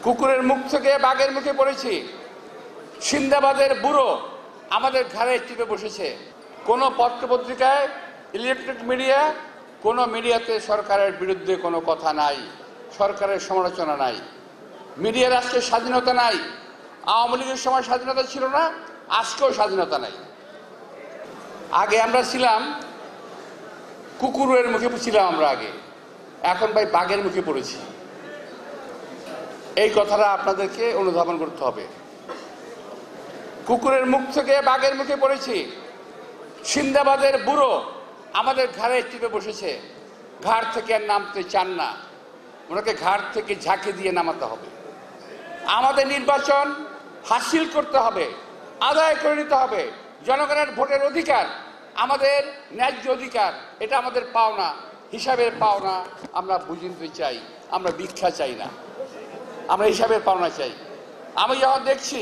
কুকুরের মুখ থেকে বাঘের মুখে পড়েছি। সিন্দাবাদের বুড়ো আমাদের ঘাড়ে চেপে বসেছে। কোনো পত্রপত্রিকায়, ইলেকট্রনিক মিডিয়া, কোনো মিডিয়াতে সরকারের বিরুদ্ধে কোনো কথা নাই, সরকারের সমালোচনা নাই। মিডিয়ার আজকে স্বাধীনতা নাই। আওয়ামী লীগের সময় স্বাধীনতা ছিল না, আজকেও স্বাধীনতা নাই। আগে আমরা ছিলাম কুকুরের মুখে ছিলাম আমরা আগে, এখন ভাই বাঘের মুখে পড়েছি। এই কথাটা আপনাদেরকে অনুধাবন করতে হবে। কুকুরের মুখ থেকে বাঘের মুখে পড়েছি। সিন্দাবাদের বুড়ো আমাদের ঘাড়ে চেপে বসেছে। ঘাড় থেকে আর নামতে চান না, ওনাকে ঘাড় থেকে ঝাঁকে দিয়ে নামাতে হবে। আমাদের নির্বাচন হাসিল করতে হবে, আদায় করে নিতে হবে। জনগণের ভোটের অধিকার আমাদের ন্যায্য অধিকার, এটা আমাদের পাওনা, হিসাবের পাওনা। আমরা বুঝে নিতে চাই, আমরা ভিক্ষা চাই না, আমরা হিসাবের পাওনা চাই। আমি যখন দেখছি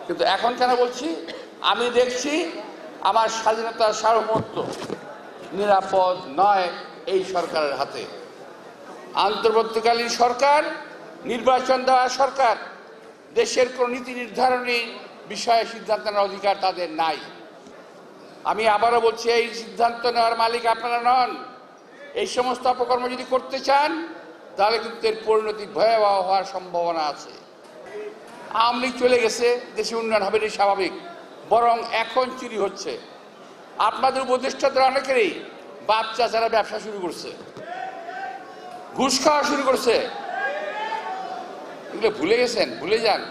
কিন্তু এখন কেন বলছি, আমি দেখছি আমার স্বাধীনতার সার্বভৌমত্ব নিরাপদ নয় এই সরকারের হাতে। অন্তর্বর্তীকালীন সরকার, নির্বাচন দেওয়া সরকার, দেশের কোন নীতি নির্ধারণী বিষয়ে সিদ্ধান্ত নেওয়ার অধিকার তাদের নাই। আমি আবারও বলছি, এই সিদ্ধান্ত নেওয়ার মালিক আপনারা নন। এই সমস্ত অপকর্ম যদি করতে চান তাহলে কিন্তু এর পরিণতি ভয়াবহ হওয়ার সম্ভাবনা আছে। আওয়ামী লীগ চলে গেছে, দেশে উন্নয়ন হবে এটি স্বাভাবিক, বরং এখন চুরি হচ্ছে। আপনাদের উপদেষ্টাদের অনেকেরই বাচ্চা যারা ব্যবসা শুরু করছে, ঘুষ খাওয়া শুরু করছে। এগুলো ভুলে গেছেন, ভুলে যান।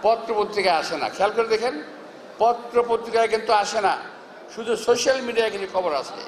পত্র পত্রিকায় আসে না, খেয়াল করে দেখেন, পত্র পত্রিকায় কিন্তু আসে না, শুধু সোশ্যাল মিডিয়ায় কিছু খবর আসে।